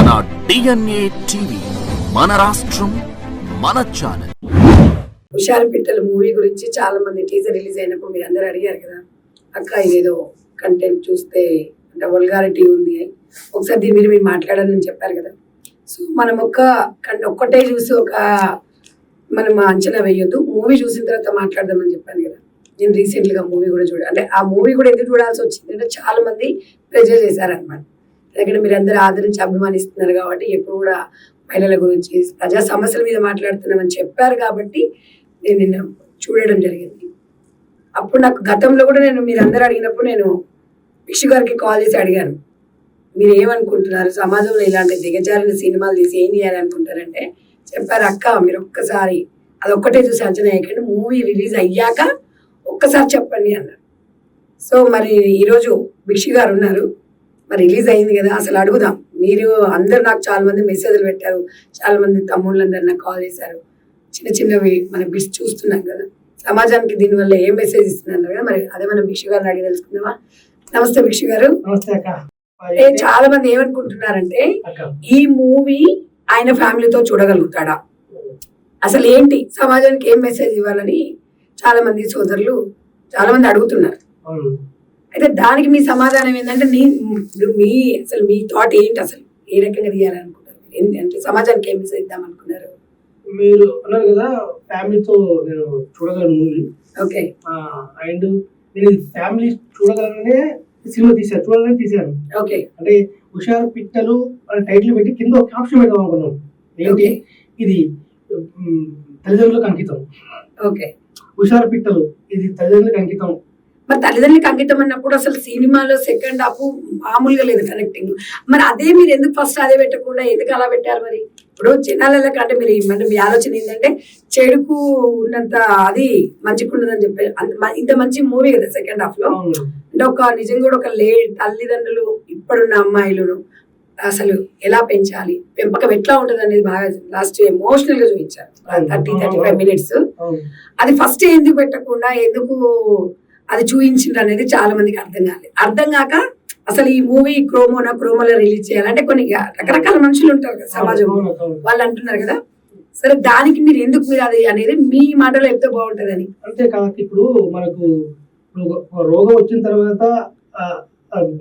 మన DNA TV, మన రాష్ట్రం, మన ఛానల్. హుషారు పిట్టల మూవీ గురించి చాలా మంది టీజర్ రిలీజ్ అయినప్పుడు మీరు అందరూ అడిగారు కదా, అక్క ఇదేదో కంటెంట్ చూస్తే అంటే వల్గారిటీ ఉంది, ఒకసారి దీని మీద మీరు మాట్లాడాలని చెప్పారు కదా. సో మనం ఒక్కటే చూసి మనం అంచనా వేయొద్దు, మూవీ చూసిన తర్వాత మాట్లాడదామని చెప్పాను కదా. నేను రీసెంట్గా మూవీ కూడా అంటే ఆ మూవీ కూడా ఎందుకు చూడాల్సి వచ్చింది అంటే చాలా మంది ప్రెజర్ చేశారనమాట. ఎందుకంటే మీరు అందరూ ఆదరించి అభిమానిస్తున్నారు కాబట్టి, ఎప్పుడు కూడా మహిళల గురించి ప్రజా సమస్యల మీద మాట్లాడుతున్నామని చెప్పారు కాబట్టి నేను నిన్న చూడడం జరిగింది. అప్పుడు నాకు గతంలో కూడా మీరు అందరూ అడిగినప్పుడు నేను విక్షు గారికి కాల్ చేసి అడిగాను, మీరు ఏమనుకుంటున్నారు, సమాజంలో ఇలాంటి దిగజారిన సినిమాలు తీసి ఏం చేయాలనుకుంటారంటే చెప్పారు, అక్క మీరు ఒక్కసారి అదొక్కటే చూసి అంచనా వేయకండి, మూవీ రిలీజ్ అయ్యాక ఒక్కసారి చెప్పండి అన్నారు. సో మరి ఈరోజు విక్షు గారు ఉన్నారు, మరి రిలీజ్ అయింది కదా, అసలు అడుగుదాం. మీరు అందరు నాకు చాలా మంది మెసేజ్లు పెట్టారు, చాలా మంది తమ్ముళ్ళందరూ నాకు కాల్ చేశారు, చిన్నవి మన బిట్స్ చూస్తున్నాం కదా, సమాజానికి దీనివల్ల ఏం మెసేజ్ ఇస్తున్నారు కదా, మరి అదే మనం విక్షు గారిని అడిగి తెలుసుకుందామా. నమస్తే విక్షు గారు. చాలా మంది ఏమనుకుంటున్నారంటే ఈ మూవీ ఆయన ఫ్యామిలీతో చూడగలుగుతాడా, అసలు ఏంటి సమాజానికి ఏం మెసేజ్ ఇవ్వాలని చాలా మంది సోదరులు చాలా మంది అడుగుతున్నారు. అయితే దానికి మీ సమాధానం ఏంటంటే అసలు మీ థాట్ ఏంటి, అసలు ఏ రకంగా తీయాలనుకుంటారు, అంటే సమాజానికి ఏం మెసేజ్ ఇద్దాం అనుకున్నారు? మీరు అన్నారు కదా ఫ్యామిలీతో నేను చూడగలను మూవీ. ఓకే. అండ్ నేను ఫ్యామిలీ చూడగలనే సినిమా చూడాలని తీశాను. ఓకే. అంటే హుషారు పిట్టలు అని టైటిల్ పెట్టి కింద ఒక క్యాప్షన్ పెడదాం అనుకున్నాను. ఏంటి ఇది, తల్లిదండ్రులకు అంకితం. ఓకే. హుషారు పిట్టలు ఇది తల్లిదండ్రులకు అంకితం. మరి తల్లిదండ్రులకు అంకితం అన్నప్పుడు అసలు సినిమాలో సెకండ్ హాఫ్ మామూలుగా లేదు కనెక్టింగ్. మరి అదే మీరు ఎందుకు ఫస్ట్ అదే పెట్టకుండా ఎందుకు అలా పెట్టారు? మరి ఇప్పుడు జనాల కంటే మీ ఆలోచన ఏంటంటే చెడుకు ఉన్నంత అది మంచిగా ఉండదని చెప్పి ఇంత మంచి మూవీ కదా సెకండ్ హాఫ్ లో. అంటే నిజంగా కూడా తల్లిదండ్రులు ఇప్పుడున్న అమ్మాయిలను అసలు ఎలా పెంచాలి, పెంపకం ఎట్లా ఉంటుంది అనేది బాగా లాస్ట్ ఎమోషనల్ గా చూపించారు. 30-35 minutes. అది ఫస్ట్ ఎందుకు పెట్టకుండా ఎందుకు అది చూపించిండ్రు అనేది చాలా మందికి అర్థం కాక అసలు ఈ మూవీ క్రోమోలో రిలీజ్ చేయాలంటే కొన్ని రకరకాల మనుషులు ఉంటారు కదా సమాజంలో, వాళ్ళు అంటున్నారు కదా. సరే దానికి మీరు ఎందుకు అది అనేది మీ మాటలో చెప్తే బాగుంటది అని. అంతేకాక ఇప్పుడు మనకు రోగం వచ్చిన తర్వాత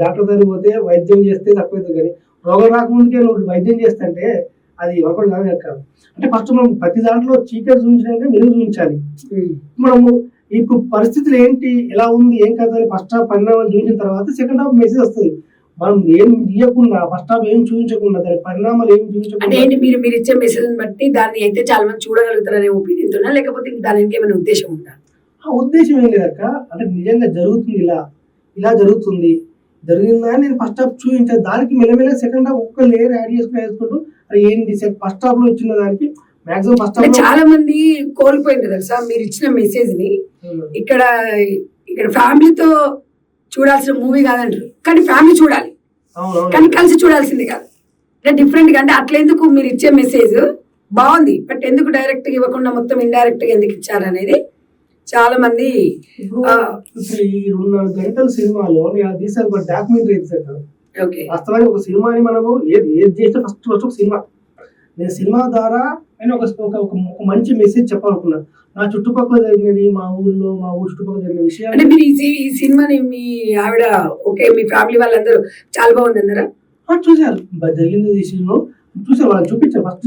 డాక్టర్ దగ్గర పోతే వైద్యం చేస్తే తక్కువైతుంది, కానీ రోగం రాకముందుకే నువ్వు వైద్యం చేస్తుంటే అది ఒకటి కాదు. అంటే ఫస్ట్ మనం ప్రతి దాంట్లో చీకటి చూపించడానికి వెలుగు చూపించాలి. మనము ఇప్పుడు పరిస్థితులు ఏంటి, ఎలా ఉంది, ఏం కదా అని ఫస్ట్ హాఫ్ పరిణామాలు చూపించిన తర్వాత సెకండ్ హాఫ్ మెసేజ్ వస్తుంది. మనం ఏం ఇవ్వకుండా ఫస్ట్ హాఫ్ ఏం చూపించకుండా దాని పరిణామాలు ఏం చూపించకుండా మీరు ఇచ్చే మెసేజ్ బట్టి దాన్ని అయితే చాలా మంది చూడగలుగుతారనే ఒపీనియన్ తోనా, లేకపోతే దానికి ఏమైనా ఉద్దేశం ఉందా? ఆ ఉద్దేశం ఏం లేదక్క, అంటే నిజంగా జరుగుతుంది, ఇలా జరుగుతుంది, జరిగిందా నేను ఫస్ట్ హాఫ్ చూపించాను. దానికి మెల్లమెల్ల సెకండ్ హాఫ్ ఒక్క లేయర్ యాడ్ చేసుకుంటూ అది ఏంటి ఫస్ట్ హాఫ్ లో ఇచ్చిన దానికి మాక్సిమం ఫస్ట్ హాఫ్ చాలా మంది కోల్పోయింది తెలుసా మీరు ఇచ్చిన మెసేజ్ ని. ఇక్కడ ఫ్యామిలీతో చూడాల్సిన మూవీ కాదంటారు, కానీ ఫ్యామిలీ చూడాలి, కానీ కలిసి చూడాల్సింది కాదు. అంటే డిఫరెంట్ గా, అంటే అట్లా ఎందుకు మీరు ఇచ్చే మెసేజ్ బాగుంది, బట్ ఎందుకు డైరెక్ట్ గా ఇవ్వకుండా మొత్తం ఇండైరెక్ట్ గా ఎందుకు ఇచ్చారు అనేది చాలా మంది. ఇప్పుడు ఈ 2-4 గంటల సినిమాలో నేను తీసాను ఒక డాక్యుమెంటరీ తీసాను. వాస్తవానికి ఒక సినిమాని మనము ఏది చేస్తే ఫస్ట్ ఒక సినిమా, నేను సినిమా ద్వారా నేను ఒక మంచి మెసేజ్ చెప్పాలనుకున్నా. నా చుట్టుపక్కల జరిగినది, మా ఊరు చుట్టుపక్కల జరిగిన విషయాలు. అంటే మీరు ఈ సినిమాని మీ ఆవిడ ఓకే మీ ఫ్యామిలీ వాళ్ళందరూ చాలా బాగుంది అన్నారా? చూసారు, జరిగింది విషయంలో చూసారు, వాళ్ళు చూపించారు. ఫస్ట్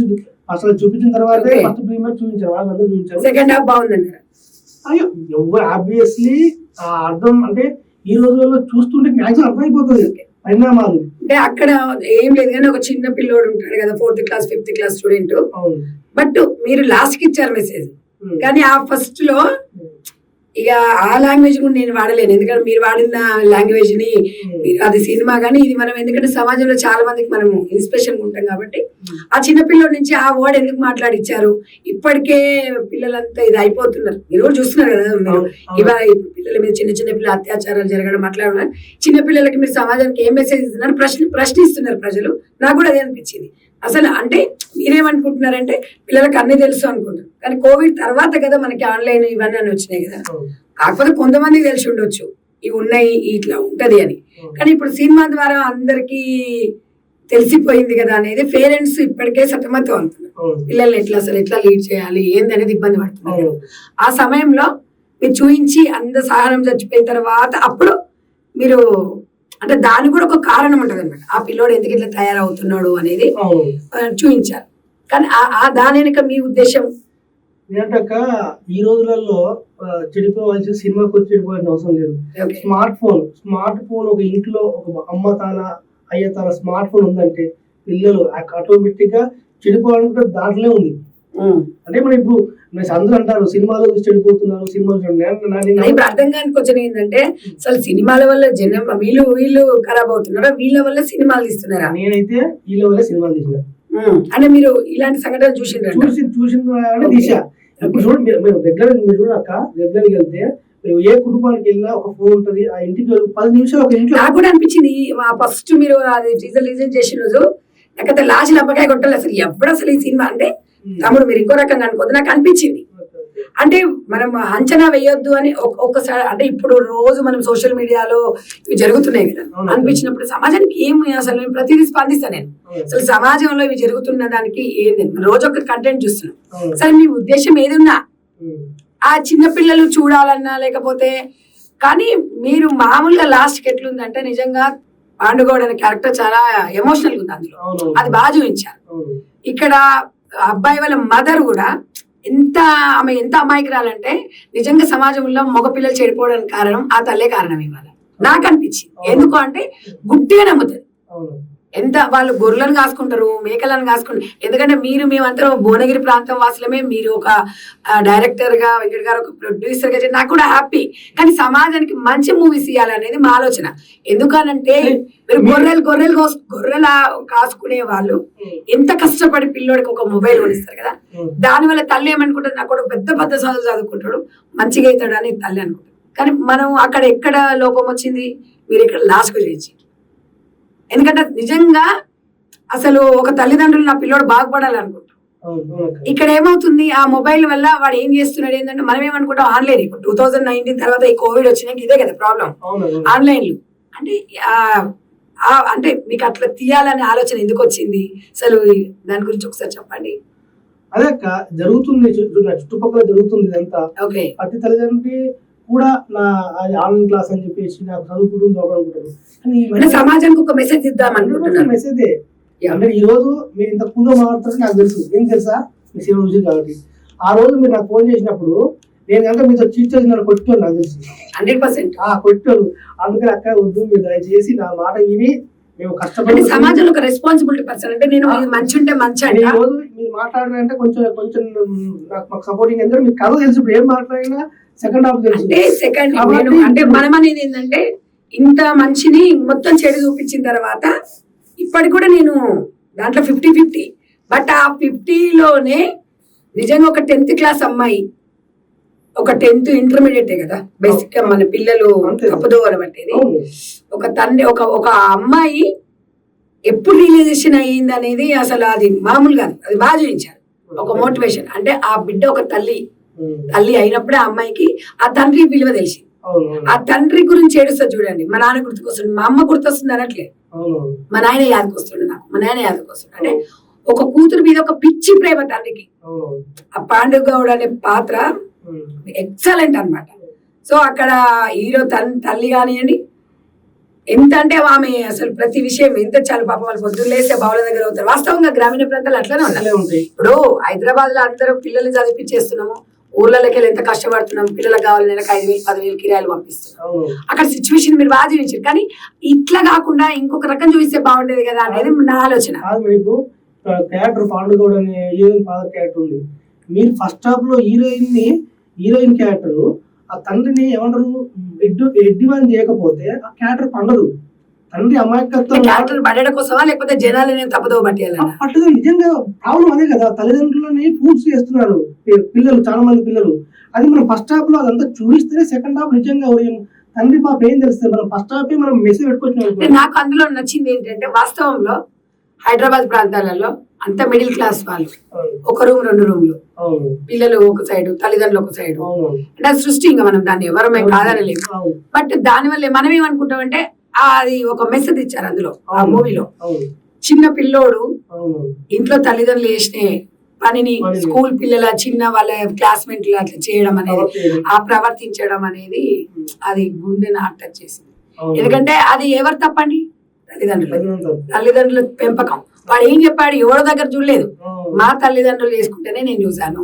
అసలు చూపించిన తర్వాత ఫస్ట్ ప్రీమియర్ చూపించారు, వాళ్ళందరూ చూపించారు. సెకండ్ హాఫ్ బాగుంది అన్నారా? అయ్యో ఎవరు ఆబ్వియస్లీ అర్థం, అంటే ఈ రోజుల్లో చూస్తుంటే మ్యాక్సిమం అర్థమైపోతుంది పరిణామాలు. అంటే అక్కడ ఏం లేదు కానీ ఒక చిన్న పిల్లోడు ఉంటాడు కదా, 4th class 5th class student, but మీరు లాస్ట్ కి ఇచ్చారు మెసేజ్. కానీ ఆ ఫస్ట్ లో ఇక ఆ లాంగ్వేజ్ కూడా నేను వాడలేను, ఎందుకంటే మీరు వాడిన లాంగ్వేజ్ ని మీరు అది సినిమా కానీ ఇది మనం, ఎందుకంటే సమాజంలో చాలా మందికి మనము ఇన్స్పిరేషన్ ఉంటాం కాబట్టి ఆ చిన్న పిల్లల నుంచి ఆ వర్డ్ ఎందుకు మాట్లాడిచ్చారు. ఇప్పటికే పిల్లలంతా ఇది అయిపోతున్నారు, మీరు చూస్తున్నారు కదా, మీరు ఇవాళ పిల్లల మీద చిన్న పిల్లల అత్యాచారాలు జరగడం మాట్లాడడం, చిన్న పిల్లలకి మీరు సమాజానికి ఏం మెసేజ్ ఇస్తున్నారు ప్రశ్నిస్తున్నారు ప్రజలు. నాకు కూడా అదే అనిపించింది. అసలు అంటే మీరేమనుకుంటున్నారంటే పిల్లలకు అన్ని తెలుసు అనుకుంటారు, కానీ కోవిడ్ తర్వాత కదా మనకి ఆన్లైన్ ఇవన్నీ వచ్చినాయి కదా. కాకపోతే కొంతమందికి తెలిసి ఉండొచ్చు ఇవి ఉన్నాయి ఇట్లా ఉంటది అని, కానీ ఇప్పుడు సినిమా ద్వారా అందరికి తెలిసిపోయింది కదా అనేది పేరెంట్స్ ఇప్పటికే సతమతం అవుతున్నారు. అవును. పిల్లల్ని ఎట్లా లీడ్ చేయాలి ఏంది అనేది ఇబ్బంది పడుతున్నారు. అవును. ఆ సమయంలో మీరు చూయించి అంత సహనం చచ్చిపోయిన తర్వాత అప్పుడు మీరు అంటే దానికి కూడా ఒక కారణం ఉంటుంది అనమాట. ఆ పిల్లోడు ఎందుకు ఇట్లా తయారవుతున్నాడు అనేది అవును. చూపించారు. కానీ దాని వెనుక మీ ఉద్దేశం ఏంటక్క, ఈ రోజులలో చెడిపోవాల్సి సినిమాకి వచ్చి చెడిపోవాల్సిన అవసరం లేదు. ఓకే. స్మార్ట్ ఫోన్ ఒక ఇంట్లో ఒక అమ్మ తాన అయ్య తాన స్మార్ట్ ఫోన్ ఉందంటే పిల్లలు ఆటోమేటిక్ గా చెడిపోవడానికి కూడా దాంట్లో ఉంది. అంటే మనం ఇప్పుడు అందరూ అంటారు సినిమాలో చూసి చెడిపోతున్నారు, సినిమాలు చూడండి. ఇప్పుడు అర్థం కాని కొంచెం ఏంటంటే అసలు సినిమాల వల్ల జనం వీళ్ళు ఖరాబ్ అవుతున్నారా, వీళ్ళ వల్ల సినిమాలు తీస్తున్నారా? నేనైతే వీళ్ళ వల్ల సినిమాలు తీసిన. అంటే మీరు ఇలాంటి సంఘటనలు చూసిన తీసా. ఇప్పుడు చూడండి, మీరు మీరు చూడక్క, రెగ్యులర్గా వెళ్తే ఏ కుటుంబానికి వెళ్ళినా ఒక ఫోన్ ఉంటది. ఆ ఇంటికి 10 నిమిషాలు ఒక ఇంట్లో. నాకు కూడా అనిపించింది ఫస్ట్ మీరు అది రిలీజ్ చేసిన రోజు నాకైతే లాస్ట్ లబ్బకాయ కొట్టాలి. అసలు ఎవరు అసలు ఈ సినిమా అంటే తమ్ముడు మీరు ఇంకో రకంగా అనుకోద్దు నాకు అనిపించింది. అంటే మనం అంచనా వేయొద్దు అని ఒక్కసారి అంటే ఇప్పుడు రోజు మనం సోషల్ మీడియాలో ఇవి జరుగుతున్నాయి కదా అనిపించినప్పుడు సమాజానికి ఏమి అసలు నేను ప్రతిదీ స్పందిస్తాను. నేను అసలు సమాజంలో ఇవి జరుగుతున్న దానికి ఏంది రోజు ఒక కంటెంట్ చూస్తున్నాం. సరే మీ ఉద్దేశం ఏదున్నా ఆ చిన్న పిల్లలు చూడాలన్నా లేకపోతే కానీ మీరు మామూలుగా లాస్ట్కి ఎట్లుందంటే నిజంగా పాండుగౌడ్ అనే క్యారెక్టర్ చాలా ఎమోషనల్ ఉంది అందులో. అది బాగా చూపించారు. ఇక్కడ అబ్బాయి వాళ్ళ మదర్ కూడా ఆమె ఎంత అమాయకురాలంటే నిజంగా సమాజంలో మగపిల్లలు చెడిపోవడానికి కారణం ఆ తల్లే కారణం ఇవాళ నాకు అనిపించింది. ఎందుకు అంటే గుడ్డిగా నమ్ముతుంది. ఎంత వాళ్ళు గొర్రెలను కాసుకుంటారు, మేకలను కాసుకుంటారు. ఎందుకంటే మేమంతా భువనగిరి ప్రాంతం వాసులమే. మీరు ఒక డైరెక్టర్ గా, వెంకట్ గారు ఒక ప్రొడ్యూసర్ గా నాకు కూడా హ్యాపీ. కానీ సమాజానికి మంచి మూవీస్ ఇవ్వాలనేది మా ఆలోచన. ఎందుకనంటే మీరు గొర్రెల కాసుకునే వాళ్ళు ఎంత కష్టపడి పిల్లోడికి ఒక మొబైల్ కొనిస్తారు కదా, దానివల్ల తల్లి ఏమనుకుంటుంది, నాకు ఒక పెద్ద చదువు చదువుకుంటాడు మంచిగా అవుతాడు అని తల్లి అనుకుంటాడు. కానీ మనం అక్కడ ఎక్కడ లోపం వచ్చింది, మీరు ఇక్కడ లాస్ట్కు చేయించి. ఎందుకంటే నిజంగా అసలు ఒక తల్లిదండ్రులు నా పిల్లోడు బాగుపడాలనుకుంటారు. ఇక్కడ ఏమవుతుంది, ఆ మొబైల్ వల్ల వాడు ఏం చేస్తున్నాడు ఏంటంటే మనం ఏమనుకుంటాం ఆన్లైన్. ఇప్పుడు 2019 తర్వాత ఈ కోవిడ్ వచ్చినాక ఇదే కదా ప్రాబ్లం, ఆన్లైన్లు. అంటే అంటే మీకు అట్లా తీయాలనే ఆలోచన ఎందుకు వచ్చింది అసలు, దాని గురించి ఒకసారి చెప్పండి. అదే జరుగుతుంది, చుట్టుపక్కల జరుగుతుంది ఇదంతా. ఓకే. ప్రతి తల్లిదండ్రి కూడా నా ఆన్లైన్ క్లాస్ అని చెప్పేసి నాకు చదువుకుంటుంది అనుకుంటారు. సమాజానికి ఒక మెసేజ్ ఇద్దాం అనుకుంటున్నారు. మెసేజే అంటే ఈ రోజు మీరు ఇంత కూలో మాట్లాడుతారని నాకు తెలుసు. ఏం తెలుసా, మీ సేవ విషయం కాబట్టి ఆ రోజు మీరు నాకు ఫోన్ చేసినప్పుడు నేను కనుక మీతో చీట్ చేసిన కొట్టాను నాకు తెలుసు 100% కొట్టాను. అందుకని అక్క వద్దు, మీరు దయచేసి నా మాట విని మేము కష్టపడి సమాజంలో ఒక రెస్పాన్సిబిలిటీ పర్సన్ అంటే నేను మంచి ఉంటే మంచి అంటే ఈ రోజు మీరు మాట్లాడారంటే కొంచెం మాకు సపోర్టింగ్. ఎందుకంటే మీకు కథ తెలుసు, ఇప్పుడు ఏం మాట్లాడినా సెకండ్ హాఫ్ తెలుసు. అంటే మనం అనేది ఏంటంటే ఇంత మంచిని మొత్తం చెడు చూపించిన తర్వాత ఇప్పటికి కూడా నేను దాంట్లో 50-50. బట్ ఆ 50లోనే నిజంగా ఒక 10th క్లాస్ అమ్మాయి, ఒక 10th ఇంటర్మీడియట్ కదా బేసిక్ గా మన పిల్లలు తప్పదోవడం పట్టేది. ఒక తండ్రి ఒక అమ్మాయి ఎప్పుడు రియలైజేషన్ అయ్యింది అనేది అసలు అది మామూలు కాదు. అది బాగా చూపించారు, ఒక మోటివేషన్. అంటే ఆ బిడ్డ ఒక తల్లి అయినప్పుడే ఆ అమ్మాయికి ఆ తండ్రి విలువ తెలిసింది. ఆ తండ్రి గురించి ఏడుస్తుంది చూడండి, మా నాన్న గుర్తుకొస్తుంది, మా అమ్మ గుర్తొస్తుంది అనట్లే, మా నాయన యాదకొస్తుండే, నాకు మా నాయన యాదకొస్తుండే. అంటే ఒక కూతురు మీద ఒక పిచ్చి ప్రేమ తండ్రికి. ఆ పాండుగౌడ్ అనే పాత్ర ఎక్సలెంట్ అన్నమాట. సో అక్కడ హీరో తల్లి కానివ్వండి, ఎంత అంటే ఆమె అసలు ప్రతి విషయం ఎంత చాలు పాపం వాళ్ళు పొద్దున్న లేస్తే బావుల దగ్గర అవుతారు. వాస్తవంగా గ్రామీణ ప్రాంతాలు అట్లనే ఉంటాయి. ఇప్పుడు హైదరాబాద్ లో అందరూ పిల్లల్ని చదివించేస్తున్నాము, ఊర్లలోకి వెళ్ళి ఎంత కష్టపడుతున్నాం, పిల్లలకు కావాలి నెలకు 5,000-10,000 కిరాయిలు పంపిస్తున్నాం. అక్కడ సిచ్యువేషన్ మీరు బాగా చూపించారు. కానీ ఇట్లా కాకుండా ఇంకొక రకం చూపిస్తే బాగుండేది కదా అనేది నా ఆలోచన. క్యారెక్టర్ పాండుగౌడ్ అనే హీరోయిన్ ఫాదర్ క్యారెక్టర్ ఉంది. మీరు ఫస్ట్ హాఫ్ లో హీరోయిన్ క్యారెక్టర్ ఆ తండ్రిని ఏమంటారు ఎడ్డివాన్ చేయకపోతే ఆ క్యారెక్టర్ పండదు. తండ్రి అమాయకత్వం క్యారెక్టర్ పడడం కోసమా లేకపోతే జనాలని తప్పదో పట్టుదల. నిజంగా ప్రాబ్లం అదే కదా, తల్లిదండ్రులని ఫోర్స్ చేస్తున్నారు పిల్లలు, చాలా మంది పిల్లలు. అది మనం ఫస్ట్ హాఫ్ లో అదంతా చూపిస్తేనే సెకండ్ హాఫ్ నిజంగా తండ్రి పాప ఏం తెలుస్తుంది. మనం ఫస్ట్ హాఫ్ మనం మెసేజ్ పెట్టుకొచ్చిన. నాకు అందులో నచ్చింది ఏంటంటే వాస్తవంలో హైదరాబాద్ ప్రాంతాలలో అంత మిడిల్ క్లాస్ వాళ్ళు, ఒక రూమ్ 2 రూమ్లు, పిల్లలు ఒక సైడ్, తల్లిదండ్రులు ఒక సైడ్. అంటే సృష్టి, ఇంకా మనం దాన్ని ఎవరమే కాదనలేము. బట్ దానివల్ల మనం ఏమనుకుంటామంటే అది ఒక మెసేజ్ ఇచ్చారు అందులో, ఆ మూవీలో చిన్న పిల్లోడు అవును. ఇంట్లో తల్లిదండ్రులు చేసిన పనిని స్కూల్ పిల్లల చిన్న వాళ్ళ క్లాస్మేట్లు అట్లా చేయడం అనేది, ఆ ప్రవర్తించడం అనేది అది గుండెని టచ్ చేసింది. ఎందుకంటే అది ఎవరు తప్పండి? తల్లిదండ్రుల పెంపకం. వాడు ఏం చెప్పాడు? ఎవరి దగ్గర చూడలేదు, మా తల్లిదండ్రులు చేసుకుంటేనే నేను చూసాను.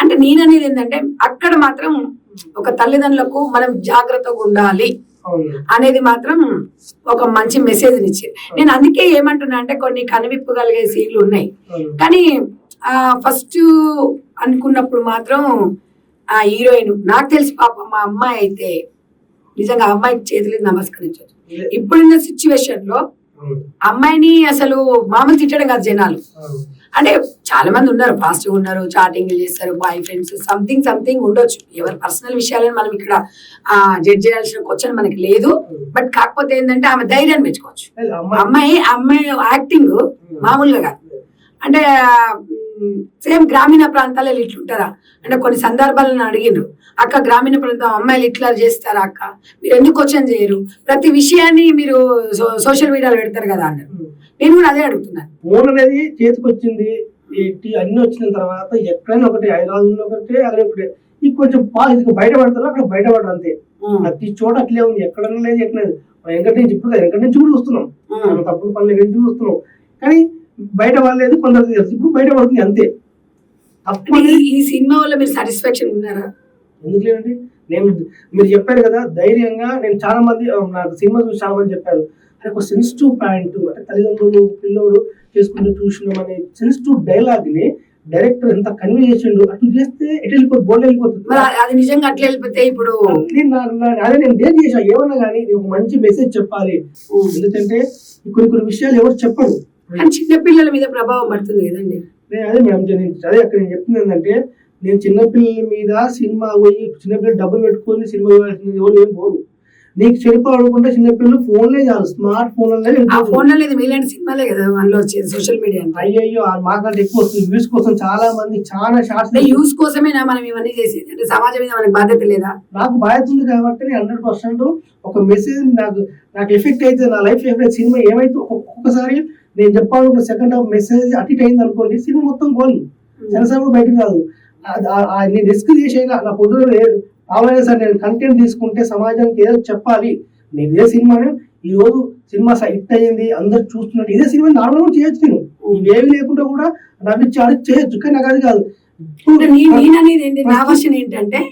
అంటే నేననేది ఏంటంటే అక్కడ మాత్రం ఒక తల్లిదండ్రులకు మనం జాగ్రత్తగా ఉండాలి అనేది మాత్రం ఒక మంచి మెసేజ్ ఇచ్చింది. నేను అందుకే ఏమంటున్నా అంటే కొన్ని కనువిప్పు కలిగే సీన్లు ఉన్నాయి, కానీ ఫస్ట్ అనుకున్నప్పుడు మాత్రం ఆ హీరోయిన్ నాకు తెలిసి పాప మా అమ్మాయి అయితే నిజంగా అమ్మాయికి చేతులు నమస్కరించవచ్చు. ఇప్పుడున్న సిచ్యువేషన్ లో అమ్మాయిని అసలు మామూలు తిట్టడం కాదు జనాలు. అంటే చాలా మంది ఉన్నారు, ఫాస్ట్ ఉన్నారు, చాటింగ్ చేస్తారు, బాయ్ ఫ్రెండ్స్ సంథింగ్ ఉండొచ్చు. ఎవరి పర్సనల్ విషయాలను మనం ఇక్కడ జడ్జ్ చేయాల్సిన క్వశ్చన్ మనకి లేదు. బట్ కాకపోతే ఏంటంటే ఆమె ధైర్యాన్ని మెచ్చుకోవచ్చు. అమ్మాయి యాక్టింగ్ మామూలుగా కాదు. అంటే సేమ్ గ్రామీణ ప్రాంతాలలో ఇట్లుంటారా అంటే కొన్ని సందర్భాలను అడిగిండ్రు, అక్క గ్రామీణ ప్రాంతం అమ్మాయిలు ఇట్లా చేస్తారా అక్క, మీరు ఎందుకు క్వశ్చన్ చేయరు, ప్రతి విషయాన్ని మీరు సోషల్ మీడియాలో పెడతారు కదా అన్నారు. నేను కూడా అదే అడుగుతున్నాను. ఫోన్ అనేది చేతికి వచ్చింది, అన్ని వచ్చిన తర్వాత ఎక్కడైనా ఒకటి, హైదరాబాద్ ఒకటి, అక్కడ ఒకటి, ఇది కొంచెం బయటపడతారు, అక్కడ బయటపడరు అంతే. ప్రతి చోట అట్లే ఉంది, ఎక్కడన్నా లేదు, ఎక్కలేదు. వెంకట నుంచి ఇప్పుడు వెంకట నుంచి కూడా చూస్తున్నాం, తప్పుడు పనులు ఎక్కడి నుంచి చూస్తున్నాం, కానీ బయట పడలేదు, కొందరికి తెలుసు, ఇప్పుడు బయట పడుతుంది అంతే. ఈ సినిమా వల్ల మీరు సాటిస్ఫాక్షన్ ఉన్నారా? ఎందుకు లేదండి, నేను మీరు చెప్పారు కదా ధైర్యంగా. నేను చాలా మంది నాకు సినిమా చూసి చాలా మంది చెప్పారు, అది ఒక సెన్సిటివ్ పాయింట్, అంటే తల్లిదండ్రులు పిల్లోడు చేసుకుంటూ చూసినాం అనే సెన్సిటివ్ డైలాగ్ ని డైరెక్టర్ ఎంత కన్వే చేసిండు, అట్లా చేస్తే ఎటు వెళ్ళిపోతుంది, బోర్డు వెళ్ళిపోతుంది. అది నిజంగా అట్లా వెళ్ళిపోతే ఇప్పుడు అదే నేను డేట్ చేసా, ఏమన్నా కానీ ఒక మంచి మెసేజ్ చెప్పాలి. ఎందుకంటే కొన్ని విషయాలు ఎవరు చెప్పరు, కానీ చిన్నపిల్లల మీద ప్రభావం పడుతుంది కదండి. అదే మేడం, అదే అక్కడ నేను చెప్తుంది ఏంటంటే, నేను చిన్నపిల్లల మీద సినిమా పోయి చిన్నపిల్లలు డబ్బులు పెట్టుకొని సినిమా ఎవరు ఏం పోరు. నీకు చెడిపోవాలనుకుంటే చిన్నపిల్లలు ఫోన్లే చాలు, స్మార్ట్ ఫోన్లే మీలాంటి సినిమాలే కదా అందులో వచ్చేది సోషల్ మీడియా. అయ్యో మాకంటే ఎక్కువ వస్తుంది వ్యూస్ కోసం. చాలా మంది చాలా షార్ట్స్ యూస్ కోసమేనా మనం ఇవన్నీ చేసేది? అంటే సమాజం మీద మనకి బాధ్యత లేదా? నాకు బాధ్యత ఉంది కాబట్టి నేను 100% ఒక మెసేజ్ నాకు ఎఫెక్ట్ అయితే నా లైఫ్ ఎఫెక్ట్ సినిమా ఏమైతే ఒక్కొక్కసారి నేను చెప్పాలనుకున్న సెకండ్ హాఫ్ మెసేజ్ అటు అయింది అనుకోండి, సినిమా మొత్తం గోల్ సెన్సార్ బయటకు రాదు. నేను రిస్క్ చేసైనా నా పొద్దున కావాలైనా సార్ నేను కంటెంట్ తీసుకుంటే సమాజానికి ఏదో చెప్పాలి. నేను ఇదే సినిమాని ఈ రోజు సినిమా హిట్ అయ్యింది, అందరు చూస్తున్నట్టు ఇదే సినిమా నార్మల్ గా చేయొచ్చు, నేను ఇవేమి లేకుండా కూడా నవ్విచ్చి ఆడి చేయొచ్చు, కానీ నాకు అది కాదు. నా వర్షన్ ఏంటంటే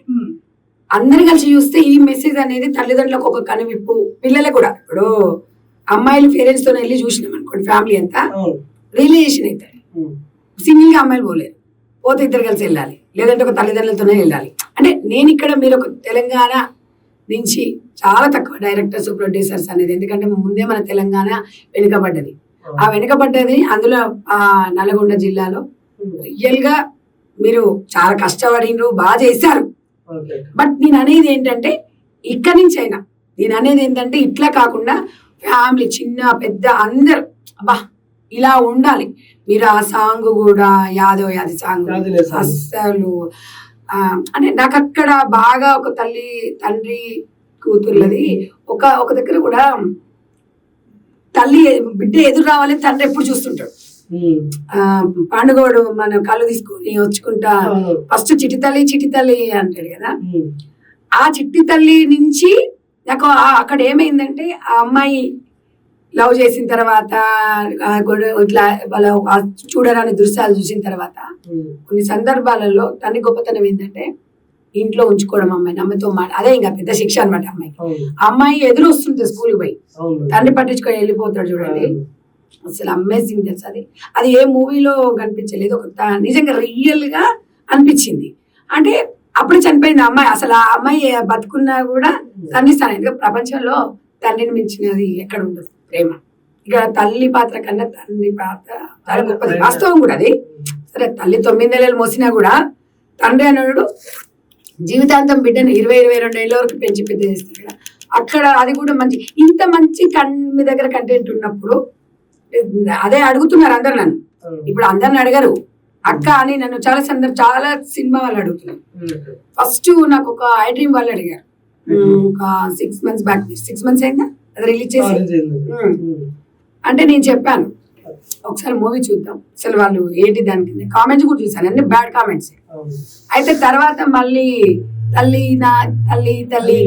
అందరు కలిసి చూస్తే ఈ మెసేజ్ అనేది తల్లిదండ్రులకు ఒక కనువిప్పు, పిల్లలకు కూడా. ఇప్పుడు అమ్మాయిలు పేరెంట్స్ తో వెళ్ళి చూసినాం అనుకోండి, ఫ్యామిలీ అంతా రిలేషన్ అవుతారు. సింగిల్ గా అమ్మాయిలు పోలేరు, పోతే ఇద్దరు కలిసి వెళ్ళాలి, లేదంటే ఒక తల్లిదండ్రులతోనే వెళ్ళాలి. అంటే నేను ఇక్కడ మీరు ఒక తెలంగాణ నుంచి చాలా తక్కువ డైరెక్టర్స్ ప్రొడ్యూసర్స్ అనేది, ఎందుకంటే ముందే మన తెలంగాణ వెనుకబడ్డది. ఆ వెనుకబడ్డది అందులో నల్గొండ జిల్లాలో రియల్ గా మీరు చాలా కష్టపడినరు, బాగా చేశారు. బట్ నేను అనేది ఏంటంటే ఇక్కడి నుంచి అయినా నేను అనేది ఏంటంటే ఇట్లా కాకుండా ఫ్యామిలీ చిన్న పెద్ద అందరు అబ్బా ఇలా ఉండాలి. మీరు ఆ సాంగ్ కూడా యాదవ్ యాది సాంగ్ అస్సలు అంటే నాకు అక్కడ బాగా ఒక తండ్రి కూతుర్లది ఒక దగ్గర కూడా తల్లి బిడ్డ ఎదురు రావాలని తండ్రి ఎప్పుడు చూస్తుంటాడు. పండుగోడు మన కళ్ళు తీసుకొని వచ్చుకుంటా ఫస్ట్ చిట్టి తల్లి అంటాడు కదా. ఆ చిట్టి తల్లి నుంచి నాకు అక్కడ ఏమైందంటే ఆ అమ్మాయి లవ్ చేసిన తర్వాత ఇట్లా వాళ్ళ చూడరాని దృశ్యాలు చూసిన తర్వాత కొన్ని సందర్భాలలో తండ్రి గొప్పతనం ఏంటంటే ఇంట్లో ఉంచుకోవడం, అమ్మాయిని అమ్మతో అదే ఇంకా పెద్ద శిక్ష అనమాట అమ్మాయికి. అమ్మాయి ఎదురు వస్తుంది స్కూల్కి పోయి, తండ్రి పట్టించుకొని వెళ్ళిపోతాడు చూడండి. అసలు అమేజింగ్ తెలుసు. అది ఏ మూవీలో కనిపించలేదు, ఒక నిజంగా రియల్ గా అనిపించింది. అంటే అప్పుడు చనిపోయింది అమ్మాయి, అసలు ఆ అమ్మాయి బతుకున్నా కూడా తండ్రి స్థానం. ఎందుకంటే ప్రపంచంలో తండ్రిని మించినది ఎక్కడ ఉండదు ప్రేమ. ఇక్కడ తల్లి పాత్ర కన్నా తండ్రి పాత్ర చాలా గొప్పది, వాస్తవం కూడా అది. సరే తల్లి 9 నెలలు మోసినా కూడా తండ్రి అన్నాడు జీవితాంతం బిడ్డను 20-22 ఏళ్ళ వరకు పెంచి పెద్ద చేస్తారు కదా. అక్కడ అది కూడా మంచి, ఇంత మంచి మీ దగ్గర కంటెంట్ ఉన్నప్పుడు అదే అడుగుతున్నారు అందరు నన్ను. ఇప్పుడు అందరిని అడగరు అక్క అని నన్ను చాలా సినిమా వాళ్ళు అడుగుతున్నారు. ఫస్ట్ నాకు ఒక ఐ డ్రీమ్ వాళ్ళు అడిగారు ఒక 6 months బ్యాక్. 6 months అయిందా అది రిలీజ్ చేసి. అంటే నేను చెప్పాను ఒకసారి మూవీ చూద్దాం, అసలు వాళ్ళు ఏంటి దానికి కామెంట్స్ కూడా చూసాను, అన్ని బ్యాడ్ కామెంట్స్. అయితే తర్వాత మళ్ళీ తల్లి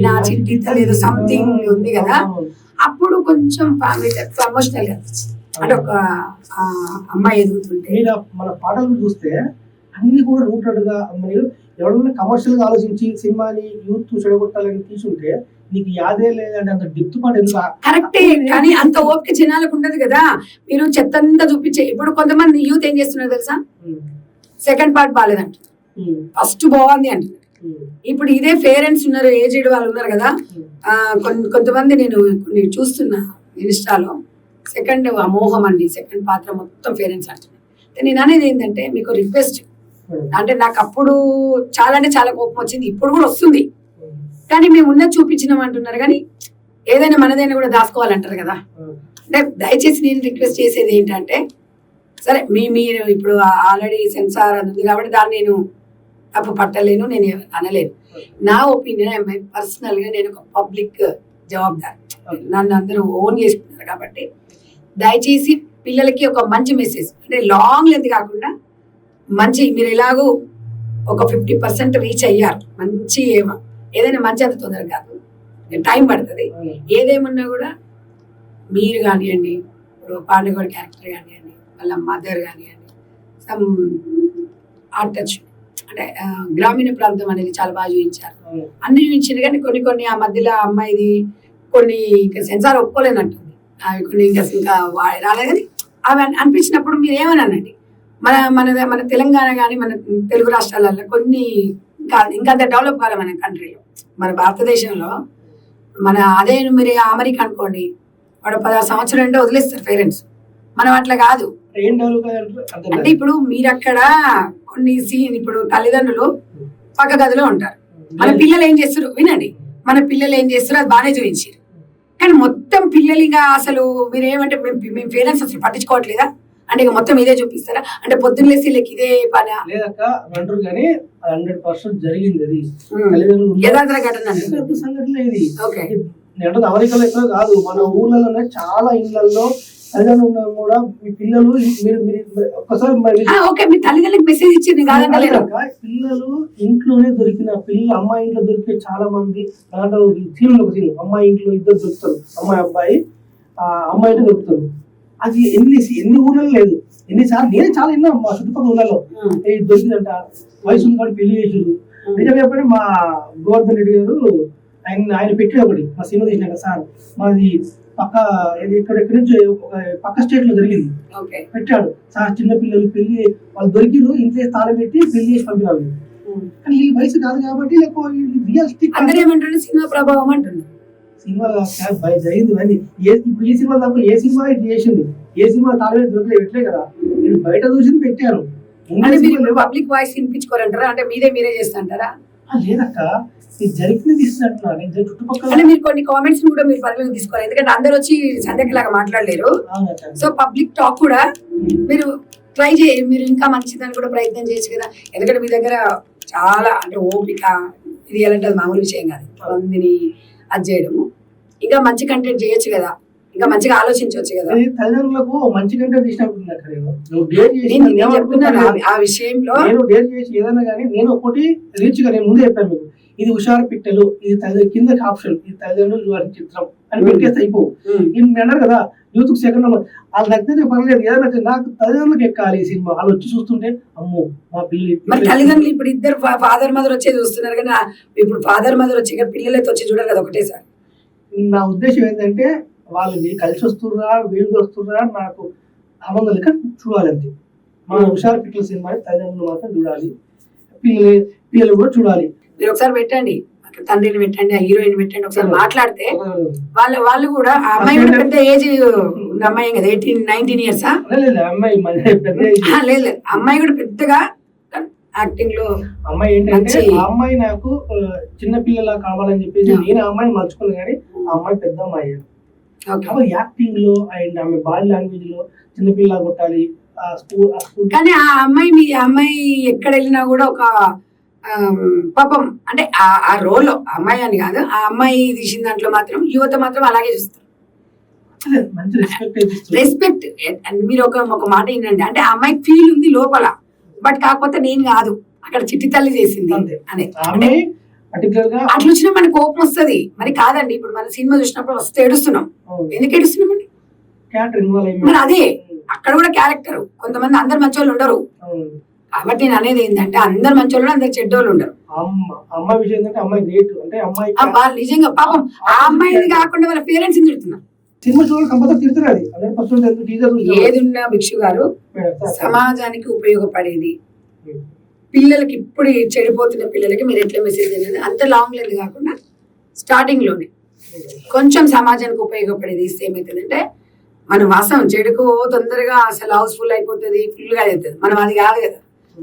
నా చిట్టి తల్లి ఏదో సంథింగ్ ఉంది కదా, అప్పుడు కొంచెం ఫ్యామిలీ ఎమోషనల్ గా అనిపించింది. అంటే ఒక అమ్మాయి ఎదుగుతుంటే మన పాటలు చూస్తే అన్ని కూడా రూటెడ్ గా, మరియు ఎవరైనా కమర్షియల్ గా ఆలోచించి సినిమాని యూత్ చెడగొట్టాలని తీసుంటే నీకు యాదే లేదంటే అంత డెప్త్ పాట ఎందుకు? కరెక్టే, కానీ అంత ఓపిక జనాలకు ఉండదు కదా. మీరు చెత్తంతా చూపించే, ఇప్పుడు కొంతమంది యూత్ ఏం చేస్తున్నారు తెలుసా, సెకండ్ పార్ట్ బాగాలేదంట, ఫస్ట్ బాగుంది అంటున్నారు. ఇప్పుడు ఇదే పేరెంట్స్ ఉన్నారు, ఏజ్డ్ వాళ్ళు ఉన్నారు కదా, కొంతమంది నేను చూస్తున్నా ఇన్స్టాలో, సెకండ్ అమోహం అండి, సెకండ్ పాత్ర మొత్తం పేరెంట్స్ అంటున్నారు. నేను అనేది ఏంటంటే మీకు రిక్వెస్ట్, అంటే నాకు అప్పుడు చాలా అంటే చాలా కోపం వచ్చింది, ఇప్పుడు కూడా వస్తుంది, కానీ మేము ఉన్నది చూపించినాం అంటున్నారు, కానీ ఏదైనా మనదైనా కూడా దాచుకోవాలంటారు కదా. అంటే దయచేసి నేను రిక్వెస్ట్ చేసేది ఏంటంటే, సరే మీరు ఇప్పుడు ఆల్రెడీ సెన్సార్ అది ఉంది కాబట్టి దాన్ని నేను తప్పు పట్టలేను, నేను అనలేను. నా ఒపీనియన్ పర్సనల్ గా నేను ఒక పబ్లిక్ జవాబుదారి, నన్ను అందరూ ఓన్ చేసుకున్నారు కాబట్టి దయచేసి పిల్లలకి ఒక మంచి మెసేజ్, అంటే లాంగ్ లెంత్ కాకుండా మంచి, మీరు ఎలాగో ఒక 50% రీచ్ అయ్యారు, మంచి ఏదైనా మంచి అంత తొందరగా కాదు, టైం పడుతుంది. ఏదేమన్నా కూడా మీరు కానివ్వండి, ఇప్పుడు పాండగోడి క్యారెక్టర్ కానివ్వండి, వాళ్ళ మదర్ కానివ్వండి, సమ్ ఆర్ట్ టచ్, అంటే గ్రామీణ ప్రాంతం అనేది చాలా బాగా చూపించారు, అన్ని చూపించారు. కానీ కొన్ని ఆ మధ్యలో అమ్మాయిది కొన్ని ఇంకా సెన్సార్ ఒప్పుకోలేనట్టుంది, అవి కొన్ని ఇంకా రాలేదని అవి అనిపించినప్పుడు మీరు ఏమని అనండి. మన తెలంగాణ కానీ మన తెలుగు రాష్ట్రాలలో కొన్ని ఇంకా అంత డెవలప్ కాలే మన కంట్రీలో, మన భారతదేశంలో. అదే మీరు అమెరికా అనుకోండి, వాడు 16 సంవత్సరాలు అంటే వదిలేస్తారు పేరెంట్స్, మనం అట్లా కాదు. అంటే ఇప్పుడు మీరు అక్కడ కొన్ని సీన్, ఇప్పుడు తల్లిదండ్రులు పక్క గదిలో ఉంటారు, మన పిల్లలు ఏం చేస్తారు వినండి, మన పిల్లలు ఏం చేస్తారు అది బాగానే చూపించారు, కానీ మొత్తం పిల్లలుగా అసలు మీరు ఏమంటే మేము పేరెంట్స్ అసలు పట్టించుకోవట్లేదా అంటే ఇక మొత్తం ఇదే చూపిస్తారా, అంటే పొద్దున్న లేసి లెక్క ఇదే పని అంటారు. కానీ 100% జరిగింది అది యథార్థ ఘటన సంఘటన ఇది. అమెరికాలో ఎక్కడ కాదు, మన ఊర్లలో చాలా ఇళ్లలో తల్లిదండ్రులు కూడా మీ పిల్లలు ఒక్కసారి మీ తల్లిదండ్రులకు మెసేజ్ ఇచ్చింది కాదంటే పిల్లలు ఇంట్లోనే దొరికిన అమ్మాయి ఇంట్లో దొరికే చాలా మంది దాంట్లో సీన్లు ఒక సీన్, అమ్మాయి ఇంట్లో ఇద్దరు దొరుకుతారు, అమ్మాయి అబ్బాయి, అమ్మాయి ఇంట్లో దొరుకుతారు. అది ఎన్ని ఊర్లలో లేదు, ఎన్నిసార్లు నేను చాలా విన్నా మా చుట్టుపక్కల ఊళ్ళలో దొరికిందంట, వయసు ఉంది కాబట్టి పెళ్లి చేసారు. నిజంగా చెప్పండి, మా గోవర్ధన్ రెడ్డి గారు ఆయన పెట్టాడు ఒకటి, మా సినిమా తీసినాక సార్ మాది పక్క ఎక్కడెక్కడి నుంచి పక్క స్టేట్ లో జరిగింది, పెట్టాడు సార్ చిన్న పిల్లలు పెళ్లి వాళ్ళు దొరికిరు, ఇంట్లో తాళం పెట్టి పెళ్లి చేసి పంపినారు. కానీ ఈ వయసు కాదు కాబట్టి రియలిస్టిక్ సినిమా ప్రభావం అంటుంది. సినిమా జరిగింది అని ఇప్పుడు ఈ సినిమా తప్ప ఏ సినిమా చేసింది, ఏ సినిమా తాళం దొరకలేదు పెట్టలే కదా, నేను బయట చూసింది పెట్టాను. పబ్లిక్ వాయిస్ వినిపించుకోరంటారా, అంటే మీరే చేస్తాంటారా? లేదక్క, జరిగింది ఇస్తున్నట్టున్నారు చుట్టుపక్కల. మీరు కొన్ని కామెంట్స్ కూడా మీరు పరిగణలోకి తీసుకోవాలి, ఎందుకంటే అందరు వచ్చి సంధ్యలాగా మాట్లాడలేరు. సో పబ్లిక్ టాక్ కూడా మీరు ట్రై చేయండి, మీరు ఇంకా మంచిదని కూడా ప్రయత్నం చేయొచ్చు కదా. ఎందుకంటే మీ దగ్గర చాలా అంటే ఓపిక, ఇది ఎలాంటి అది మామూలు విషయం కాదు, మందిని అది చేయడము. ఇంకా మంచి కంటెంట్ చేయొచ్చు కదా, ఇంకా మంచిగా ఆలోచించవచ్చు కదా. తల్లిదండ్రులకు మంచి కంటెంట్ తీసినప్పుడు ఆ విషయంలో నేను డేర్ చేసి ఏదైనా కానీ నేను ఒకటి రీచ్ గా నేను ముందే చెప్పాను మీకు, ఇది హుషారు పిట్టలు, ఇది కింద ఆప్షన్, ఇది తల్లిదండ్రులు వారి చిత్రం అని పెట్టేస్తే అయిపో. నేను అన్నారు కదా యూత్ సెకండ్ వాళ్ళు నచ్చితే పర్లేదు, ఏదైనా నాకు తల్లిదండ్రులకు ఎక్కాలి ఈ సినిమా, వాళ్ళు వచ్చి చూస్తుంటే అమ్మో మా పిల్లలు. మరి తల్లిదండ్రులు ఇప్పుడు ఇద్దరు ఫాదర్ మదర్ వచ్చే చూస్తున్నారు కదా, ఇప్పుడు ఫాదర్ మదర్ వచ్చి పిల్లలైతే వచ్చి చూడాలి కదా ఒకటేసారి. నా ఉద్దేశం ఏంటంటే వాళ్ళు కలిసి వస్తుర్రా వీళ్ళు వస్తుర్రా నాకు సంబంధం లేక చూడాలంతే. మన హుషారు పిట్టల సినిమా తల్లిదండ్రులు మాత్రం చూడాలి, పిల్లలు కూడా చూడాలి. మీరు ఒకసారి పెట్టండి, తండ్రిని పెట్టండి, ఆ హీరోయిన్ పెట్టండి, ఒకసారి మాట్లాడితే వాళ్ళు కూడా, ఆ అమ్మాయి కూడా పెద్ద ఏజ్ ఉన్న అమ్మాయి కదా, 18-19 years. లేదు, అమ్మాయి కూడా పెద్దగా యాక్టింగ్ లో అమ్మాయి ఏంటంటే ఆ అమ్మాయి నాకు చిన్న పిల్లలా కావాలని చెప్పేసి నేను ఆ అమ్మాయిని మర్చుకోను, కానీ ఆ అమ్మాయి పెద్ద అమ్మాయి యాక్టింగ్ లో అండ్ ఆమె బాడీ లాంగ్వేజ్ లో చిన్నపిల్ల కొట్టాలి. కానీ ఆ అమ్మాయి ఎక్కడ వెళ్ళినా కూడా ఒక పాపం, అంటే ఆ రోల్ అమ్మాయి అని కాదు, ఆ అమ్మాయి తీసిన దాంట్లో మాత్రం యువత మాత్రం అలాగే చూస్తారు. మంచి రెస్పెక్ట్ రెస్పెక్ట్. మీరు ఒక మాట ఏంటంటే అంటే ఆ అమ్మాయికి ఫీల్ ఉంది లోపల, బట్ కాకపోతే నేను కాదు అక్కడ చిట్టి తల్లి చేసింది అని అట్లా వచ్చినా మనకు కోపం వస్తుంది. మరి కాదండి, ఇప్పుడు మన సినిమా చూసినప్పుడు వస్తే ఏడుస్తున్నాం. ఎందుకు ఏడుస్తున్నామండి? మరి అదే అక్కడ కూడా క్యారెక్టర్. కొంతమంది అందరు మంచి వాళ్ళు ఉండరు కాబట్టి నేను అనేది ఏంటంటే అందరు మంచి వాళ్ళు అందరు చెడ్డోళ్ళు ఉండరు. వాళ్ళు నిజంగా పాపం ఆ అమ్మాయిది కాకుండా వాళ్ళ పేరెంట్స్ తిడుతున్నారు. ఏదున్నా భిక్షు గారు సమాజానికి ఉపయోగపడేది, పిల్లలకి ఇప్పుడు చెడిపోతున్న పిల్లలకి మీరు ఎట్లా మెసేజ్ అనేది అంత లాంగ్ లేదు కాకుండా స్టార్టింగ్ లోనే కొంచెం సమాజానికి ఉపయోగపడేది ఇస్తే ఏమవుతుందంటే మనం వాస్తవం చెడుకు తొందరగా అసలు హౌస్ఫుల్ అయిపోతుంది, ఫుల్ గా అవుతుంది. మనం అది కాదు కదా,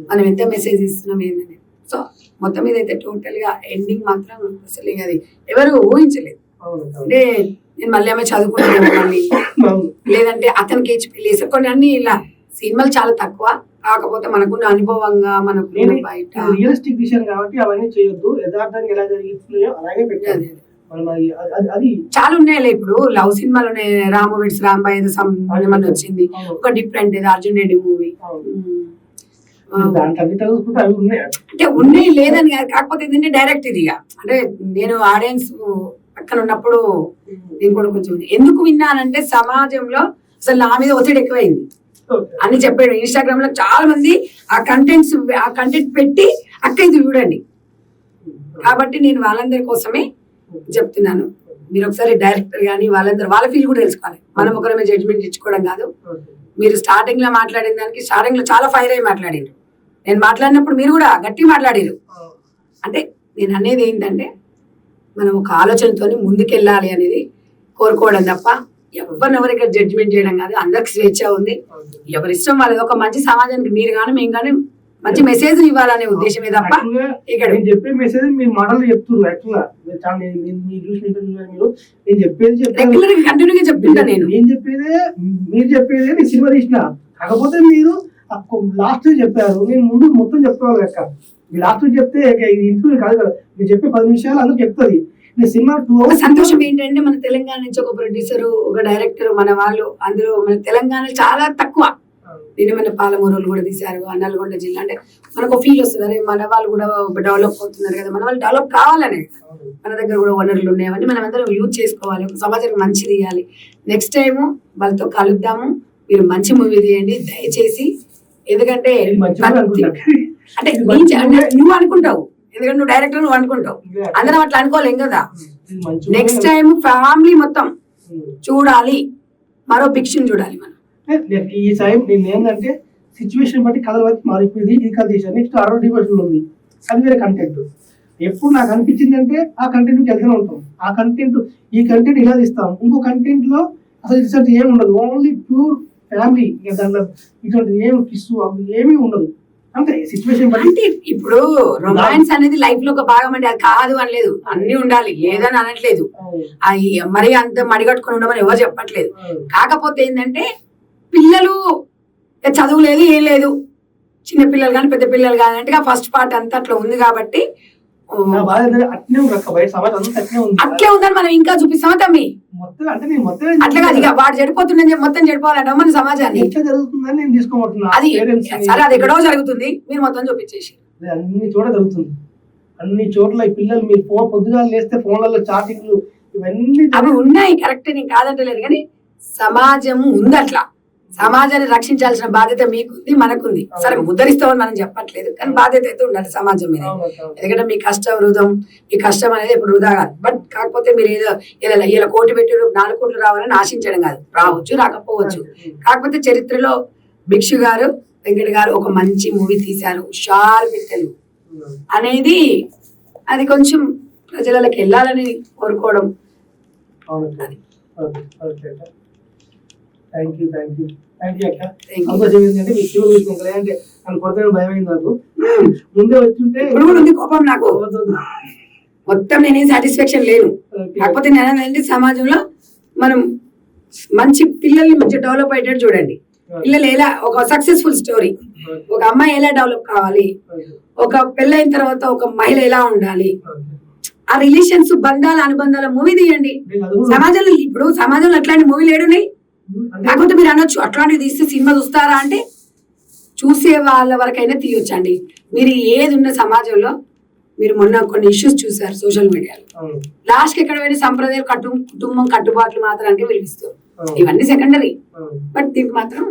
మనం ఎంత మెసేజ్ ఇస్తున్నాం ఏంటనేది. సో మొత్తం మీద అయితే టోటల్ గా ఎండింగ్ మాత్రం అసలు అది ఎవరు ఊహించలేదు. అంటే నేను మళ్ళీ ఆమె చదువుకుంటున్నాను లేదంటే అతనికి ఏజ్ పెళ్లి చేసే కొన్ని అన్ని ఇలా సినిమాలు చాలా తక్కువ, కాకపోతే మనకున్న అనుభవంగా మనకు బయట రియలిస్టిక్ విషయం కాబట్టి అవన్నీ చేయొద్దు, యథార్థంగా ఎలా జరుగుతున్నాయో అలాగే పెట్టాలి. చాలా ఉన్నాయిలే. ఇప్పుడు లవ్ సినిమాలు ఉన్నాయి, రాము వెడ్స్ రాంబాయ్ ఏమన్నా వచ్చింది, ఒక డిఫరెంట్ ఏదో అర్జున్ రెడ్డి మూవీ అంటే ఉన్నాయి లేదని కాదు. కాకపోతే ఏంటంటే డైరెక్ట్ ఇది అంటే నేను ఆడియన్స్ పక్కన ఉన్నప్పుడు నేను కూడా కొంచెం ఎందుకు విన్నానంటే సమాజంలో అసలు నా మీద ఒత్తిడి ఎక్కువైంది అని చెప్పాడు. ఇన్స్టాగ్రామ్ లో చాలా మంది ఆ కంటెంట్ పెట్టి అక్క ఇది చూడండి. కాబట్టి నేను వాళ్ళందరి కోసమే చెప్తున్నాను. మీరు ఒకసారి డైరెక్టర్ గానీ వాళ్ళందరూ వాళ్ళ ఫీల్ కూడా తెలుసుకోవాలి. మనం ఒకరిమే జడ్జ్మెంట్ ఇచ్చుకోవడం కాదు. మీరు స్టార్టింగ్ లో మాట్లాడిన దానికి స్టార్టింగ్ లో చాలా ఫైర్ అయ్యి మాట్లాడారు. నేను మాట్లాడినప్పుడు మీరు కూడా గట్టి మాట్లాడారు. అంటే నేను అనేది ఏంటంటే మనం ఒక ఆలోచనతో ముందుకెళ్ళాలి అనేది కోరుకోవడం తప్ప ఎవరినెవరికి జడ్జిమెంట్ చేయడం కాదు. అందరికి స్వేచ్ఛ ఉంది, ఎవరిష్టం వాళ్ళది. ఒక మంచి సమాజానికి మీరు కానీ మేము కానీ మంచి మెసేజ్ ఇవ్వాలనే ఉద్దేశమే తప్ప ఇక్కడ చెప్పే మెసేజ్ మీరు మాటలు చెప్తున్నారు. యాక్చువల్గా నేను చెప్పేది కంటిన్యూగా చెప్తుంటా. నేను చెప్పేదే మీరు చెప్పేదే నేను సినిమా తీసిన, కాకపోతే మీరు లాస్ట్ చెప్పారు, నేను ముందు మొత్తం చెప్పుకోవాలి లెక్క. మీరు లాస్ట్ చెప్తే ఇది ఇంటర్వ్యూ కాదు కదా, మీరు చెప్పే 10 నిమిషాలు అందుకు చెప్తుంది. సినిమా సంతోషం ఏంటంటే మన తెలంగాణ నుంచి ఒక ప్రొడ్యూసర్ ఒక డైరెక్టర్ మన వాళ్ళు అందులో మన తెలంగాణ చాలా తక్కువ. నేను మన పాలమూరులు కూడా తీశారు, నల్గొండ జిల్లా. అంటే మనకు ఫీల్ వస్తుంది, అరే మన వాళ్ళు కూడా డెవలప్ అవుతున్నారు కదా, మన వాళ్ళు డెవలప్ కావాలనే. మన దగ్గర కూడా వనరులు ఉన్నాయని మనం అందరం యూజ్ చేసుకోవాలి, సమాజానికి మంచిది ఇవ్వాలి. నెక్స్ట్ టైము వాళ్ళతో కలుద్దాము. మీరు మంచి మూవీ తీయండి దయచేసి. ఎందుకంటే అంటే నువ్వు అనుకుంటావు, ఎందుకంటే నువ్వు డైరెక్టర్, నువ్వు అనుకుంటావు, అందరం అట్లా అనుకోలేం కదా. నెక్స్ట్ టైం ఫ్యామిలీ మొత్తం చూడాలి, మరో భిక్షను చూడాలి మనం. ఈ టైం నేను ఏంటంటే సిచ్యువేషన్ బట్టి కథల బట్టి మారిపోయింది. ఈ కథ తీసాను, నెక్స్ట్ 60 డివిజన్ ఉంది, అది వేరే కంటెంట్. ఎప్పుడు నాకు అనిపించింది అంటే ఆ కంటెంట్కి వెళ్తూనే ఉంటాం. ఆ కంటెంట్ ఈ కంటెంట్ ఇలా తీస్తాం, ఇంకో కంటెంట్ లో అసలు రిసల్ట్ ఏమి ఉండదు, ఓన్లీ ప్యూర్ ఫ్యామిలీ. దాంట్లో ఇటువంటి ఏమి కిస్సు ఏమీ ఉండదు. అంటే సిచ్యువేషన్ బట్టి. ఇప్పుడు రొమాన్స్ అనేది లైఫ్ లో ఒక భాగం అండి, అది కాదు అనలేదు, అన్ని ఉండాలి లేదని అనట్లేదు. అది మరీ అంత మడిగట్టుకుని ఉండమని ఎవరు చెప్పట్లేదు. కాకపోతే ఏంటంటే పిల్లలు చదువు లేదు ఏం లేదు, చిన్న పిల్లలు కానీ పెద్ద పిల్లలు కానీ అంటే ఫస్ట్ పార్ట్ అంతా అట్లా ఉంది కాబట్టి అట్లే ఉందని మనం ఇంకా చూపిస్తామా తమ్మి? అట్లా కాదు, ఇక వాడు చెడిపోతుందని మొత్తం చెడిపోవాలంట మన సమాజాన్ని. అది సరే, అది ఎక్కడో జరుగుతుంది, మీరు మొత్తం చూపించేసి. అన్ని చోట్ల జరుగుతుంది, అన్ని చోట్ల ఈ పిల్లలు మీరు ఫోన్ పొద్దుగా లేస్తే ఫోన్లలో చాటింగ్లు ఇవన్నీ అవి ఉన్నాయి, కరెక్ట్, నేను కాదంటలేదు. కానీ సమాజం ఉంది అట్లా. సమాజాన్ని రక్షించాల్సిన బాధ్యత మీకుంది, మనకుంది. సరే ఉద్ధరిస్తామని మనం చెప్పట్లేదు, కానీ బాధ్యత అయితే ఉండాలి సమాజం మీద. ఎందుకంటే మీ కష్టం వృధం, మీ కష్టం అనేది ఇప్పుడు వృధా కాదు. బట్ కాకపోతే మీరు ఏదో ఇలా కోటి పెట్టి 4 కోట్లు రావాలని ఆశించడం కాదు, రావచ్చు రాకపోవచ్చు. కాకపోతే చరిత్రలో భిక్షు గారు వెంకట గారు ఒక మంచి మూవీ తీశారు, హుషారు పిట్టలు అనేది. అది కొంచెం ప్రజలకి వెళ్ళాలని కోరుకోవడం. భయమైంది నాకు, ముందే వచ్చుంటే కోపం నాకు మొత్తం నేనేం సాటిస్ఫాక్షన్ లేను. కాకపోతే నేను సమాజంలో మనం మంచి పిల్లల్ని మంచి డెవలప్ అయ్యేటట్టు చూడండి. పిల్లలు ఎలా ఒక సక్సెస్ఫుల్ స్టోరీ, ఒక అమ్మాయి ఎలా డెవలప్ కావాలి, ఒక పెళ్ళైన తర్వాత ఒక మహిళ ఎలా ఉండాలి, ఆ రిలేషన్స్ బంధాల అనుబంధాల మూవీ తీయండి. నేను అది కూడా సమాజంలో ఇప్పుడు సమాజంలో అట్లాంటి మూవీలు ఏడున్నాయి? అంటే కాకపోతే మీరు అనొచ్చు అట్లాంటివి తీస్తే సినిమా చూస్తారా అంటే చూసే వాళ్ళ వరకైనా తీయొచ్చండి. మీరు ఏది ఉన్న సమాజంలో మీరు మొన్న కొన్ని ఇష్యూస్ చూసారు సోషల్ మీడియాలో. అవును, లాస్ట్ కి ఎక్కడ పోయిన సంప్రదాయాలు కుటుంబం కట్టుబాట్లు మాత్రానికి పిలిపిస్తారు. అవును, ఇవన్నీ సెకండరీ, అవును. బట్ దీనికి మాత్రం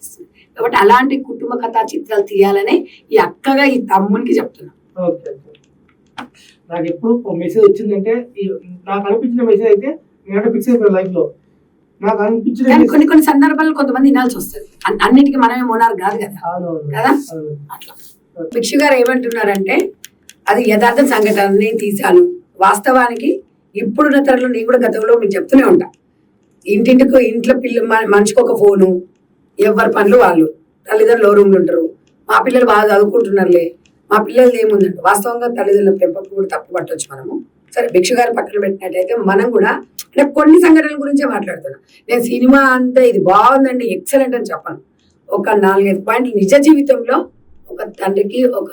ఇస్తుంది. కాబట్టి అలాంటి కుటుంబ కథా చిత్రాలు తీయాలని ఈ అక్కగా ఈ తమ్మునికి చెప్తున్నా. Okay, okay. నాకు ఎప్పుడు ఒక మెసేజ్ వచ్చిందంటే నాకు అనిపించిన మెసేజ్ అయితే నేనంటే ఫిక్స్ అయిపోయాను లైఫ్ లో. నాకు అనిపించిన కానీ message- కొన్ని సందర్భాల్లో కొంతమంది వినాల్సి వస్తుంది. అన్నిటికీ మనమే మోనార్ కాదు కదా. అవునవును, కదా? అవును. అట్లా భిక్షు గారు ఏమంటున్నారంటే అది యథార్థ సంఘటన నేను తీశాను. వాస్తవానికి ఇప్పుడున్న తరంలో నేను కూడా గతంలో మీకు చెప్తూనే ఉంటా, ఇంట్లో మనిషికి ఒక ఫోను, ఎవరి పనులు వాళ్ళు, తల్లిదండ్రులు రూమ్లు ఉంటారు. మా పిల్లలు బాగా చదువుకుంటున్నారులే, మా పిల్లలది ఏముందంటే వాస్తవంగా తల్లిదండ్రుల పెంపకం కూడా తప్పు పట్టవచ్చు మనము. సరే భిక్షు గారు పక్కన పెట్టినట్టయితే మనం కూడా అంటే కొన్ని సంఘటనల గురించే మాట్లాడుతున్నాం. నేను సినిమా అంతా ఇది బాగుందండి ఎక్సలెంట్ అని చెప్పను. ఒక 4-5 పాయింట్లు నిజ జీవితంలో ఒక తండ్రికి ఒక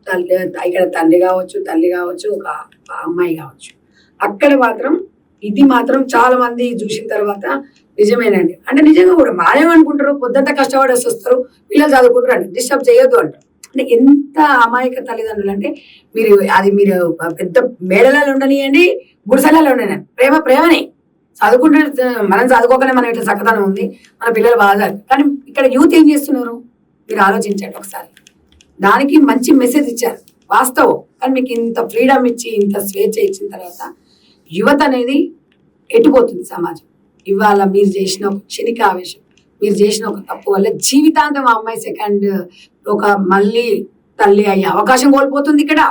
తల్లి, ఇక్కడ తండ్రి కావచ్చు, తల్లి కావచ్చు, ఒక అమ్మాయి కావచ్చు, అక్కడ మాత్రం ఇది మాత్రం చాలా మంది చూసిన తర్వాత నిజమేనండి అంటే నిజంగా కూడా మానేమనుకుంటారు. పొద్దుంతా కష్టపడి వస్తారు, పిల్లలు చదువుకుంటారు అంటే డిస్టర్బ్ చేయొద్దు అంటారు. అంటే ఎంత అమాయక తల్లిదండ్రులు అంటే మీరు పెద్ద మేడలలో ఉండనియండి, గుడిసెలలో ఉండనియండి, ప్రేమనే చదువుకుంటే మనం చదువుకోకనే మనం ఇట్లా చక్కదనం ఉంది, మన పిల్లలు బాగా. కానీ ఇక్కడ యూత్ ఏం చేస్తున్నారు మీరు ఆలోచించండి ఒకసారి. దానికి మంచి మెసేజ్ ఇచ్చారు వాస్తవం, కానీ మీకు ఇంత ఫ్రీడమ్ ఇచ్చి ఇంత స్వేచ్ఛ ఇచ్చిన తర్వాత యువత అనేది ఎటుపోతుంది సమాజం. ఇవాళ మీరు చేసిన ఒక క్షణిక ఆవేశం, మీరు చేసిన ఒక తప్పు వల్ల జీవితాంతం ఆ అమ్మాయి సెకండ్ ఒక మళ్ళీ తల్లి అయ్యే అవకాశం కోల్పోతుంది. ఇక్కడ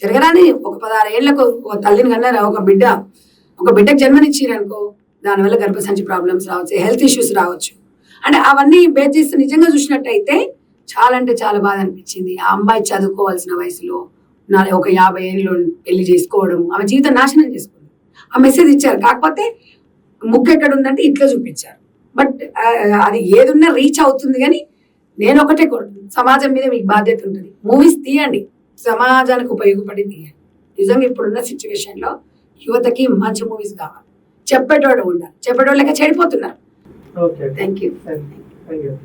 జరగరాని ఒక 16 ఏళ్లకు తల్లిని కన్నారా, ఒక బిడ్డకు జన్మనిచ్చిరనుకో, దానివల్ల గర్భసంచి ప్రాబ్లమ్స్ రావచ్చు, హెల్త్ ఇష్యూస్ రావచ్చు. అంటే అవన్నీ బేస్ చేస్తే నిజంగా చూసినట్టయితే చాలా అంటే చాలా బాధ అనిపించింది. ఆ అమ్మాయి చదువుకోవాల్సిన వయసులో ఒక 50 ఏళ్ళు పెళ్లి చేసుకోవడం, ఆమె జీవితం నాశనం చేసుకుంది. ఆ మెసేజ్ ఇచ్చారు, కాకపోతే ముక్కు ఎక్కడ ఉందంటే ఇట్లా చూపించారు. బట్ అది ఏదున్నా రీచ్ అవుతుంది. కానీ నేను ఒకటే కోరుతున్నాను, సమాజం మీద మీకు బాధ్యత ఉంటుంది. మూవీస్ తీయండి, సమాజానికి ఉపయోగపడి తీయండి. నిజంగా ఇప్పుడున్న సిచ్యువేషన్ లో యువతకి మంచి మూవీస్ కావాలి, చెప్పేటోడు ఉండాలి. చెప్పేటోళ్ళకి చెడిపోతున్నారు. Okay, thank you. Thank you.